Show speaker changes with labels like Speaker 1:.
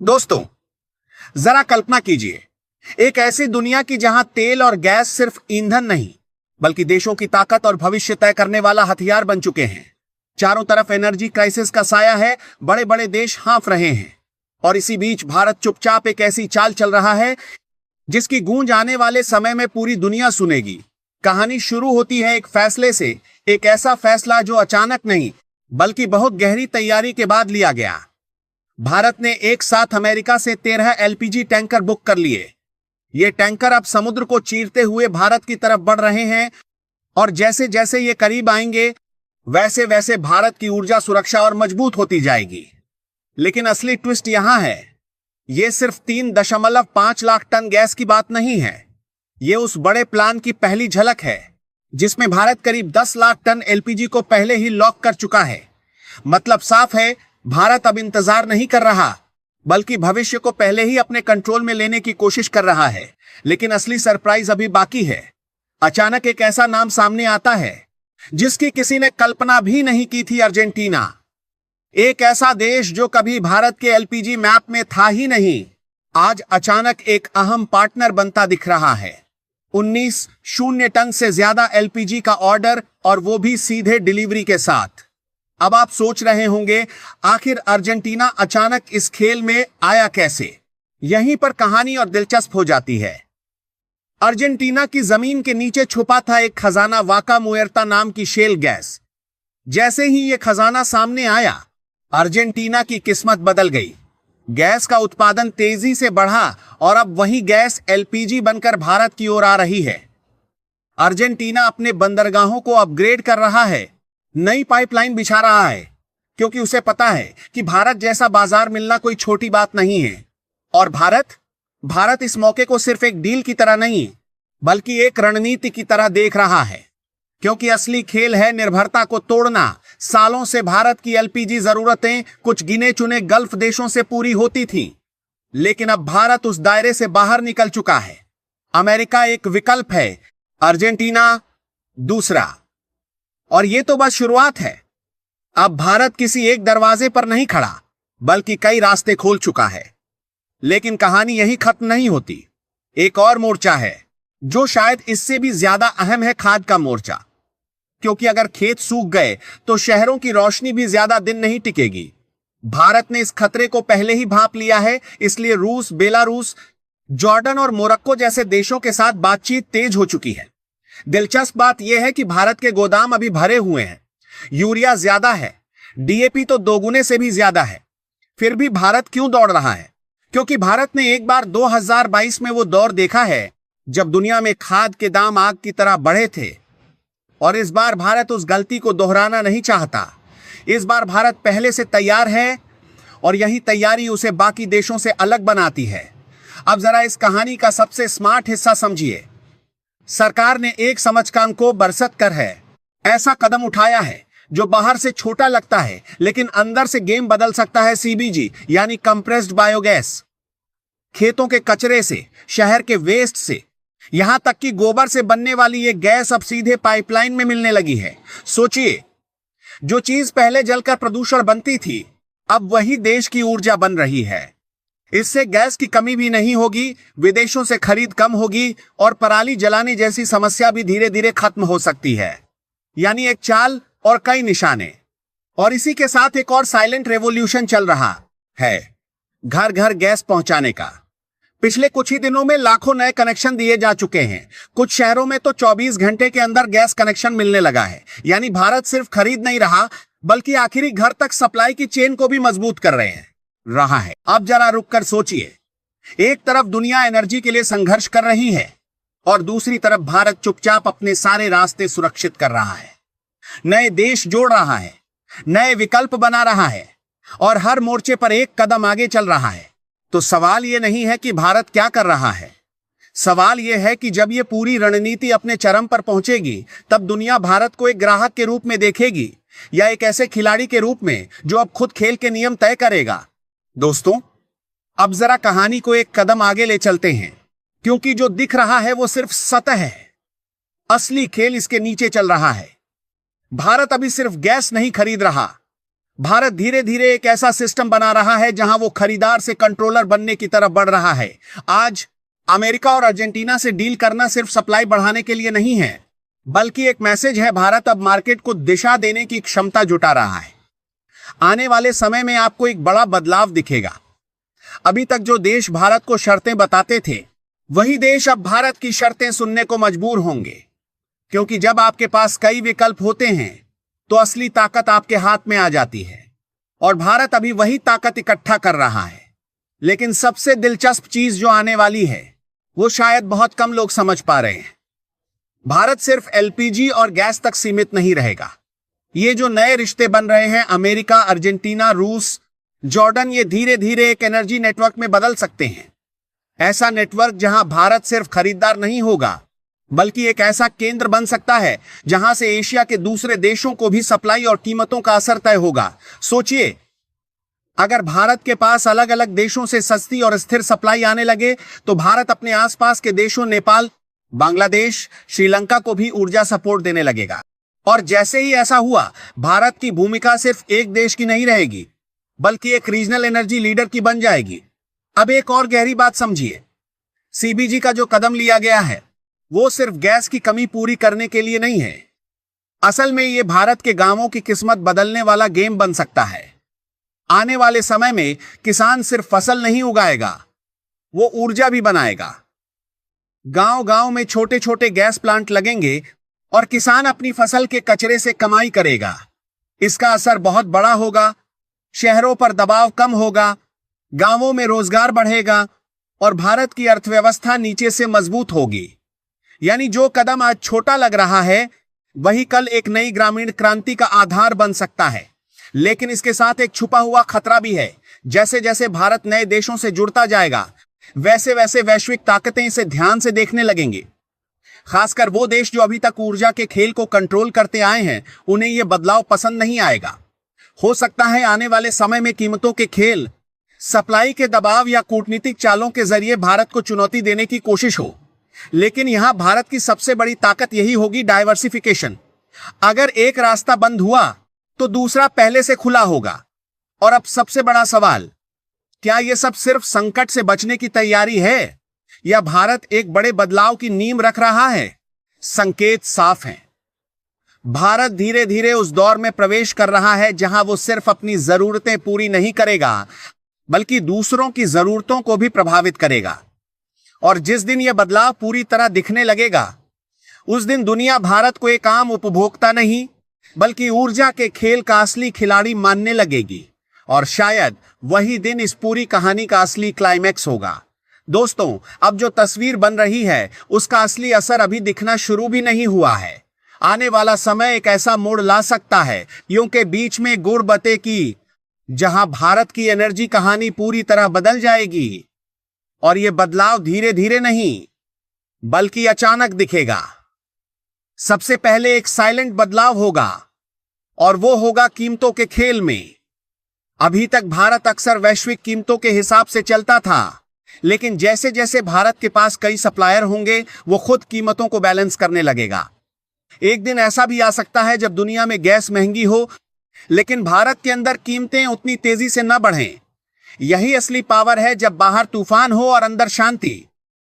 Speaker 1: दोस्तों, जरा कल्पना कीजिए, एक ऐसी दुनिया की जहां तेल और गैस सिर्फ ईंधन नहीं बल्कि देशों की ताकत और भविष्य तय करने वाला हथियार बन चुके हैं। चारों तरफ एनर्जी क्राइसिस का साया है, बड़े बड़े देश हाँफ रहे हैं और इसी बीच भारत चुपचाप एक ऐसी चाल चल रहा है जिसकी गूंज आने वाले समय में पूरी दुनिया सुनेगी। कहानी शुरू होती है एक फैसले से, एक ऐसा फैसला जो अचानक नहीं बल्कि बहुत गहरी तैयारी के बाद लिया गया। भारत ने एक साथ अमेरिका से 13 एलपीजी टैंकर बुक कर लिए। ये टैंकर अब समुद्र को चीरते हुए भारत की तरफ बढ़ रहे हैं और जैसे जैसे ये करीब आएंगे वैसे वैसे भारत की ऊर्जा सुरक्षा और मजबूत होती जाएगी। लेकिन असली ट्विस्ट यहां है, ये सिर्फ 3.5 लाख टन गैस की बात नहीं है। ये उस बड़े प्लान की पहली झलक है जिसमें भारत करीब 10 लाख टन एलपीजी को पहले ही लॉक कर चुका है। मतलब साफ है, भारत अब इंतजार नहीं कर रहा बल्कि भविष्य को पहले ही अपने कंट्रोल में लेने की कोशिश कर रहा है। लेकिन असली सरप्राइज अभी बाकी है। अचानक एक ऐसा नाम सामने आता है जिसकी किसी ने कल्पना भी नहीं की थी, अर्जेंटीना। एक ऐसा देश जो कभी भारत के एलपीजी मैप में था ही नहीं, आज अचानक एक अहम पार्टनर बनता दिख रहा है। 19 टन से ज्यादा एलपीजी का ऑर्डर, और वो भी सीधे डिलीवरी के साथ। अब आप सोच रहे होंगे, आखिर अर्जेंटीना अचानक इस खेल में आया कैसे? यहीं पर कहानी और दिलचस्प हो जाती है। अर्जेंटीना की जमीन के नीचे छुपा था एक खजाना, वाका मुएर्ता नाम की शेल गैस। जैसे ही यह खजाना सामने आया, अर्जेंटीना की किस्मत बदल गई। गैस का उत्पादन तेजी से बढ़ा और अब वही गैस एलपीजी बनकर भारत की ओर आ रही है। अर्जेंटीना अपने बंदरगाहों को अपग्रेड कर रहा है, नई पाइपलाइन बिछा रहा है, क्योंकि उसे पता है कि भारत जैसा बाजार मिलना कोई छोटी बात नहीं है। और भारत इस मौके को सिर्फ एक डील की तरह नहीं बल्कि एक रणनीति की तरह देख रहा है, क्योंकि असली खेल है निर्भरता को तोड़ना। सालों से भारत की एलपीजी जरूरतें कुछ गिने चुने गल्फ देशों से पूरी होती थी, लेकिन अब भारत उस दायरे से बाहर निकल चुका है। अमेरिका एक विकल्प है, अर्जेंटीना दूसरा। और ये तो बस शुरुआत है। अब भारत किसी एक दरवाजे पर नहीं खड़ा बल्कि कई रास्ते खोल चुका है। लेकिन कहानी यही खत्म नहीं होती। एक और मोर्चा है जो शायद इससे भी ज्यादा अहम है, खाद का मोर्चा। क्योंकि अगर खेत सूख गए तो शहरों की रोशनी भी ज्यादा दिन नहीं टिकेगी। भारत ने इस खतरे को पहले ही भांप लिया है, इसलिए रूस, बेलारूस, जॉर्डन और मोरक्को जैसे देशों के साथ बातचीत तेज हो चुकी है। दिलचस्प बात यह है कि भारत के गोदाम अभी भरे हुए हैं। यूरिया ज्यादा है, डीएपी तो दोगुने से भी ज्यादा है। फिर भी भारत क्यों दौड़ रहा है? क्योंकि भारत ने एक बार 2022 में वो दौर देखा है जब दुनिया में खाद के दाम आग की तरह बढ़े थे। और इस बार भारत उस गलती को दोहराना नहीं चाहता। इस बार भारत पहले से तैयार है और यही तैयारी उसे बाकी देशों से अलग बनाती है। अब जरा इस कहानी का सबसे स्मार्ट हिस्सा समझिए। सरकार ने एक समझकान को बरसत कर है ऐसा कदम उठाया है जो बाहर से छोटा लगता है लेकिन अंदर से गेम बदल सकता है। सीबीजी यानी कंप्रेस्ड बायोगैस। खेतों के कचरे से, शहर के वेस्ट से, यहां तक कि गोबर से बनने वाली ये गैस अब सीधे पाइपलाइन में मिलने लगी है। सोचिए, जो चीज पहले जलकर प्रदूषण बनती थी अब वही देश की ऊर्जा बन रही है। इससे गैस की कमी भी नहीं होगी, विदेशों से खरीद कम होगी और पराली जलाने जैसी समस्या भी धीरे धीरे खत्म हो सकती है। यानी एक चाल और कई निशाने। और इसी के साथ एक और साइलेंट रेवोल्यूशन चल रहा है, घर घर गैस पहुंचाने का। पिछले कुछ ही दिनों में लाखों नए कनेक्शन दिए जा चुके हैं। कुछ शहरों में तो 24 घंटे के अंदर गैस कनेक्शन मिलने लगा है। यानी भारत सिर्फ खरीद नहीं रहा बल्कि आखिरी घर तक सप्लाई की चेन को भी मजबूत कर रहा है। अब जरा रुककर सोचिए, एक तरफ दुनिया एनर्जी के लिए संघर्ष कर रही है और दूसरी तरफ भारत चुपचाप अपने सारे रास्ते सुरक्षित कर रहा है, नए देश जोड़ रहा है, नए विकल्प बना रहा है और हर मोर्चे पर एक कदम आगे चल रहा है। तो सवाल यह नहीं है कि भारत क्या कर रहा है, सवाल यह है कि जब यह पूरी रणनीति अपने चरम पर पहुंचेगी तब दुनिया भारत को एक ग्राहक के रूप में देखेगी या एक ऐसे खिलाड़ी के रूप में जो अब खुद खेल के नियम तय करेगा। दोस्तों, अब जरा कहानी को एक कदम आगे ले चलते हैं, क्योंकि जो दिख रहा है वो सिर्फ सतह है। असली खेल इसके नीचे चल रहा है। भारत अभी सिर्फ गैस नहीं खरीद रहा भारत धीरे धीरे एक ऐसा सिस्टम बना रहा है जहां वो खरीदार से कंट्रोलर बनने की तरफ बढ़ रहा है। आज अमेरिका और अर्जेंटीना से डील करना सिर्फ सप्लाई बढ़ाने के लिए नहीं है, बल्कि एक मैसेज है। भारत अब मार्केट को दिशा देने की क्षमता जुटा रहा है। आने वाले समय में आपको एक बड़ा बदलाव दिखेगा। अभी तक जो देश भारत को शर्तें बताते थे, वही देश अब भारत की शर्तें सुनने को मजबूर होंगे, क्योंकि जब आपके पास कई विकल्प होते हैं तो असली ताकत आपके हाथ में आ जाती है। और भारत अभी वही ताकत इकट्ठा कर रहा है। लेकिन सबसे दिलचस्प चीज जो आने वाली है, वो शायद बहुत कम लोग समझ पा रहे हैं। भारत सिर्फ एलपीजी और गैस तक सीमित नहीं रहेगा। ये जो नए रिश्ते बन रहे हैं, अमेरिका, अर्जेंटीना, रूस, जॉर्डन, ये धीरे धीरे एक एनर्जी नेटवर्क में बदल सकते हैं। ऐसा नेटवर्क जहां भारत सिर्फ खरीदार नहीं होगा, बल्कि एक ऐसा केंद्र बन सकता है जहां से एशिया के दूसरे देशों को भी सप्लाई और कीमतों का असर तय होगा। सोचिए, अगर भारत के पास अलग अलग देशों से सस्ती और स्थिर सप्लाई आने लगे, तो भारत अपने आसपास के देशों नेपाल, बांग्लादेश, श्रीलंका को भी ऊर्जा सपोर्ट देने लगेगा। और जैसे ही ऐसा हुआ, भारत की भूमिका सिर्फ एक देश की नहीं रहेगी, बल्कि एक रीजनल एनर्जी लीडर की बन जाएगी। अब एक और गहरी बात समझिए, सीबीजी का जो कदम लिया गया है, वो सिर्फ गैस की कमी पूरी करने के लिए नहीं है। असल में ये भारत के गांवों की किस्मत बदलने वाला गेम बन सकता है। आने वाले समय में किसान सिर्फ फसल नहीं उगाएगा, वो ऊर्जा भी बनाएगा। गांव गांव में छोटे छोटे गैस प्लांट लगेंगे और किसान अपनी फसल के कचरे से कमाई करेगा। इसका असर बहुत बड़ा होगा। शहरों पर दबाव कम होगा, गांवों में रोजगार बढ़ेगा और भारत की अर्थव्यवस्था नीचे से मजबूत होगी। यानी जो कदम आज छोटा लग रहा है, वही कल एक नई ग्रामीण क्रांति का आधार बन सकता है। लेकिन इसके साथ एक छुपा हुआ खतरा भी है। जैसे जैसे भारत नए देशों से जुड़ता जाएगा, वैसे वैसे वैश्विक ताकतें इसे ध्यान से देखने लगेंगी। खासकर वो देश जो अभी तक ऊर्जा के खेल को कंट्रोल करते आए हैं, उन्हें यह बदलाव पसंद नहीं आएगा। हो सकता है आने वाले समय में कीमतों के खेल, सप्लाई के दबाव या कूटनीतिक चालों के जरिए भारत को चुनौती देने की कोशिश हो। लेकिन यहां भारत की सबसे बड़ी ताकत यही होगी, डाइवर्सिफिकेशन। अगर एक रास्ता बंद हुआ तो दूसरा पहले से खुला होगा। और अब सबसे बड़ा सवाल, क्या यह सब सिर्फ संकट से बचने की तैयारी है, या भारत एक बड़े बदलाव की नींव रख रहा है? संकेत साफ हैं। भारत धीरे धीरे उस दौर में प्रवेश कर रहा है जहां वो सिर्फ अपनी जरूरतें पूरी नहीं करेगा, बल्कि दूसरों की जरूरतों को भी प्रभावित करेगा। और जिस दिन यह बदलाव पूरी तरह दिखने लगेगा, उस दिन दुनिया भारत को एक आम उपभोक्ता नहीं, बल्कि ऊर्जा के खेल का असली खिलाड़ी मानने लगेगी। और शायद वही दिन इस पूरी कहानी का असली क्लाइमैक्स होगा। दोस्तों, अब जो तस्वीर बन रही है, उसका असली असर अभी दिखना शुरू भी नहीं हुआ है। आने वाला समय एक ऐसा मोड़ ला सकता है, यूं के बीच में गुड़ बते की, जहां भारत की एनर्जी कहानी पूरी तरह बदल जाएगी। और यह बदलाव धीरे धीरे नहीं, बल्कि अचानक दिखेगा। सबसे पहले एक साइलेंट बदलाव होगा, और वो होगा कीमतों के खेल में। अभी तक भारत अक्सर वैश्विक कीमतों के हिसाब से चलता था, लेकिन जैसे जैसे भारत के पास कई सप्लायर होंगे, वो खुद कीमतों को बैलेंस करने लगेगा। एक दिन ऐसा भी आ सकता है जब दुनिया में गैस महंगी हो, लेकिन भारत के अंदर कीमतें उतनी तेजी से न बढ़ें। यही असली पावर है, जब बाहर तूफान हो और अंदर शांति।